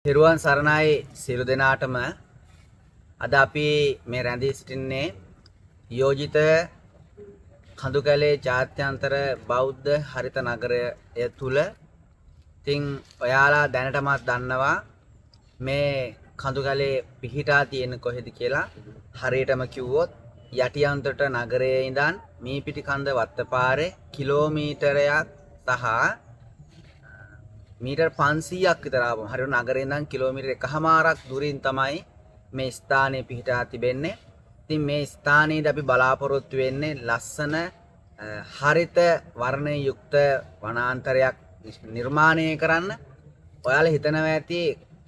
තෙරුවන් සරණයි සියලු දෙනාටම අද අපි මේ රැඳී සිටින්නේ යෝජිත කඳුකැලේ ජාත්‍යන්තර බෞද්ධ හරිත නගරය තුල. ඉතින් ඔයාලා දැනටමත් දන්නවා මේ කඳුකැලේ පිහිටා තියෙන කොහෙද කියලා. හරියටම කිව්වොත් යටිඅන්තරට නගරයේ ඉඳන් මීපිටි කන්ද වත්තපාරේ කිලෝමීටරයක් සහ මීටර් 500ක් විතර ආවම හරියට නගරේ ඉඳන් කිලෝමීටර් 1කමාරක් දුරින් තමයි මේ ස්ථානයේ පිහිටා තිබෙන්නේ. ඉතින් මේ ස්ථානයේදී අපි බලාපොරොත්තු වෙන්නේ ලස්සන හරිත වර්ණයේ යුක්ත වනාන්තරයක් නිර්මාණය කරන්න. ඔයාලා හිතනවා ඇති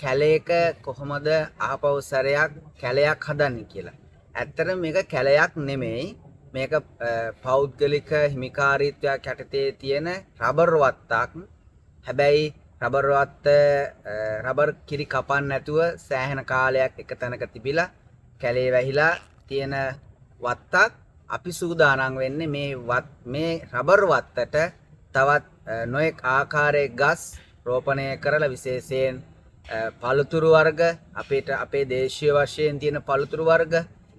කැලේක කොහොමද ආපහු සැරයක් කැලයක් හදන්නේ කියලා. ඇත්තටම මේක කැලයක් නෙමෙයි. මේක පෞද්ගලික හිමිකාරීත්වයක් යටතේ තියෙන රබර් වත්තක්. හැබැයි රබර් කිරි කපන්න නැතුව සෑහෙන කාලයක් එක තැනක තිබිලා කැලේ වැහිලා තියෙන වත්තක්. අපි සූදානම් වෙන්නේ මේ රබර් වත්තට තවත් නොයෙක් ආකාරයේ ගස් රෝපණය කරලා විශේෂයෙන් පළතුරු වර්ග අපේ දේශීය වශයෙන් තියෙන පළතුරු වර්ග,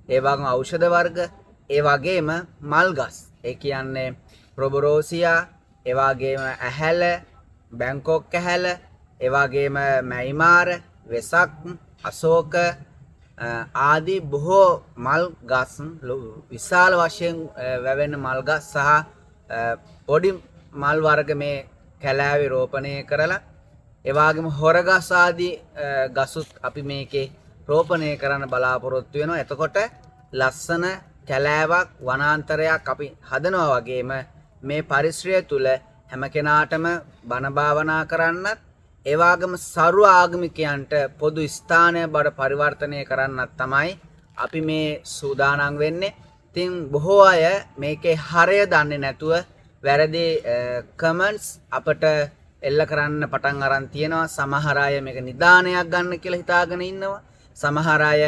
ඒ වගේම ඖෂධ වර්ග, ඒ වගේම මල් ගස්. ඒ කියන්නේ ප්‍රොබරෝසියා, ඒ වගේම ඇහැල, බැංකොක් ඇහැල, ඒ වගේම මැයිමාර, වෙසක්, අශෝක ආදී බොහෝ මල් ගස්, විශාල වශයෙන් වැවෙන මල් ගස් සහ පොඩි මල් වර්ග මේ කැලෑවේ රෝපණය කරලා, ඒ වගේම හොරගස් ආදී ගසුත් අපි මේකේ රෝපණය කරන්න බලාපොරොත්තු වෙනවා. එතකොට ලස්සන කැලෑවක් වනාන්තරයක් අපි හදනවා වගේම මේ පරිසරය තුල හැම කෙනාටම බණ භාවනා කරන්නත්, ඒ වගේම සර්ව ආගමිකයන්ට පොදු ස්ථානය බඩ පරිවර්තනය කරන්නත් තමයි අපි මේ සූදානම් වෙන්නේ. ඉතින් බොහෝ අය මේකේ හරය දන්නේ නැතුව වැරදි කමෙන්ට්ස් අපට එල්ල කරන්න පටන් අරන් තියෙනවා. සමහර අය මේක නිදානයක් ගන්න කියලා හිතාගෙන ඉන්නවා. සමහර අය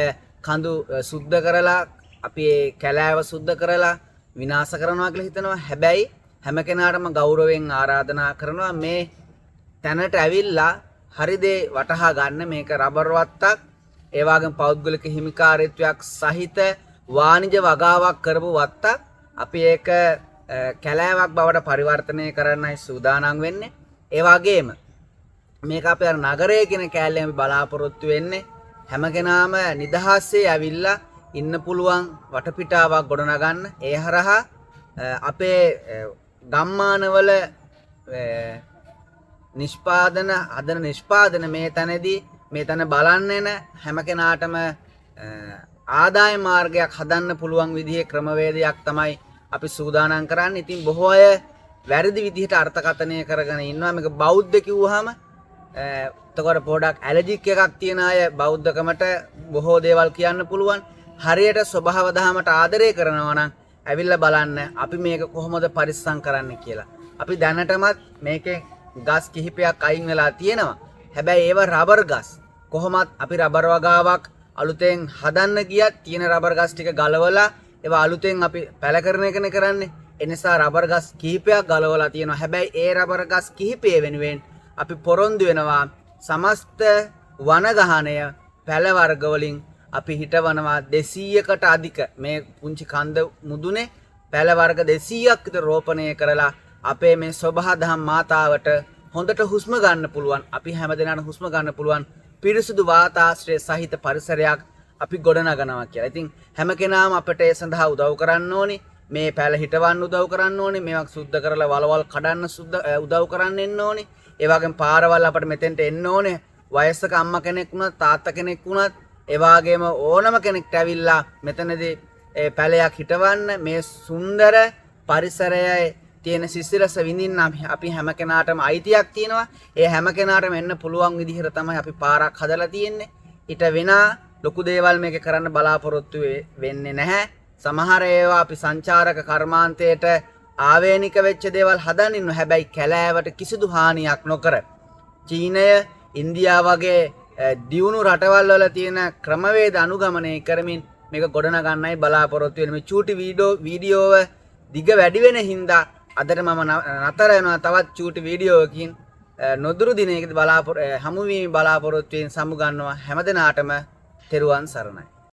කඳු සුද්ධ කරලා අපි ඒ කැලෑව සුද්ධ කරලා විනාශ කරනවා කියලා හිතනවා. හැබැයි හැම කෙනාටම ගෞරවයෙන් ආරාධනා කරනවා මේ තැනට ඇවිල්ලා හරි දේ වටහා ගන්න. මේක රබර් වත්තක්, ඒ වගේම පෞද්ගලික හිමිකාරීත්වයක් සහිත වාණිජ වගාවක් කරපු වත්තක්. අපි ඒක කැලෑවක් බවට පරිවර්තනය කරන්නයි සූදානම් වෙන්නේ. ඒ වගේම මේක අපේ නගරයේ කියන කැලේ අපි බලාපොරොත්තු වෙන්නේ හැම කෙනාම නිදහසේ ඇවිල්ලා ඉන්න පුළුවන් වටපිටාවක් ගොඩනගන්න. ඒ හරහා අපේ ගම්මානවල නිෂ්පාදන මේ තැනදී මේ තැන බලන්න එන හැම කෙනාටම ආදාය මාර්ගයක් හදන්න පුළුවන් විදිහේ ක්‍රමවේදයක් තමයි අපි සූදානම් කරන්නේ. ඉතින් බොහෝ අය වැරදි විදිහට අර්ථකථනය කරගෙන ඉන්නවා. මේක බෞද්ධ කිව්වහම එතකොට පොඩක් ඇලර්ජික් එකක් තියෙන අය බෞද්ධකමට බොහෝ දේවල් කියන්න පුළුවන්. හරියට ස්වභාව දහමට ආදරය කරනවා නම් ඇවිල්ලා බලන්න අපි මේක කොහොමද පරිස්සම් කරන්න කියලා. අපි දැනටමත් මේකේ ගස් කිහිපයක් අයින් වෙලා තියෙනවා. හැබැයි ඒව රබර් ගස්. කොහොමත් අපි රබර් වගාවක් අලුතෙන් හදන්න ගියත් තියෙන රබර් ගස් ටික ගලවලා ඒවා අලුතෙන් අපි පැල කරන එකනේ කරන්නේ. ඒ නිසා රබර් ගස් කිහිපයක් ගලවලා තියෙනවා. හැබැයි ඒ රබර් ගස් කිහිපය වෙනුවෙන් අපි පොරොන්දු වෙනවා සමස්ත වනගහනය පැල වර්ග වලින් අපි හිටවනවා 200කට අධික මේ පුංචි කන්ද මුදුනේ පැල වර්ග 200ක් විතර රෝපණය කරලා අපේ මේ සොබහදහම් මාතාවට හොඳට හුස්ම ගන්න පුළුවන්, අපි හැමදෙනාට හුස්ම ගන්න පුළුවන් පිරිසුදු වාතාශ්‍රය සහිත පරිසරයක් අපි ගොඩනගනවා කියලා. ඉතින් හැම කෙනාම අපට ඒ සඳහා උදව් කරන්න ඕනේ. මේ පැල හිටවන්න උදව් කරන්න ඕනේ. මේවා සුද්ධ කරලා වලවල් කඩන්න උදව් කරන්න එන්න ඕනේ. ඒ වගේම පාරවල් අපිට මෙතෙන්ට එන්න ඕනේ. වයස්ක අම්මා කෙනෙක් වුණත් තාත්තා කෙනෙක් වුණත් ඒ වගේම ඕනම කෙනෙක්ට ඇවිල්ලා මෙතනදී පැලයක් හිටවන්න මේ සුන්දර පරිසරයේ තියෙන සිසිලස විඳින්න අපි හැම කෙනාටම අයිතියක් තියෙනවා. ඒ හැම කෙනාටම එන්න පුළුවන් විදිහට තමයි අපි පාරක් හදලා තියෙන්නේ. ඊට වෙනා ලොකු දේවල් මේක කරන්න බලාපොරොත්තු වෙන්නේ නැහැ. සමහර ඒවා අපි සංචාරක කර්මාන්තයට ආවේනික වෙච්ච දේවල් හදන්න ඉන්නවා. හැබැයි කැලෑවට කිසිදු හානියක් නොකර චීනය, ඉන්දියාව වගේ දියුණු රටවල් වල තියෙන ක්‍රමවේද අනුගමනය කරමින් මේක ගොඩනගන්නයි බලාපොරොත්තු වෙන්නේ. මේ චූටි වීඩියෝව දිග වැඩි වෙන හින්දා අදට මම නතර වෙනවා තවත් චූටි වීඩියෝවකින්. නොදුරු දිනයකදී හමුවීමේ බලාපොරොත්තුවෙන් සමුගන්නවා හැමදෙනාටම තෙරුවන් සරණයි.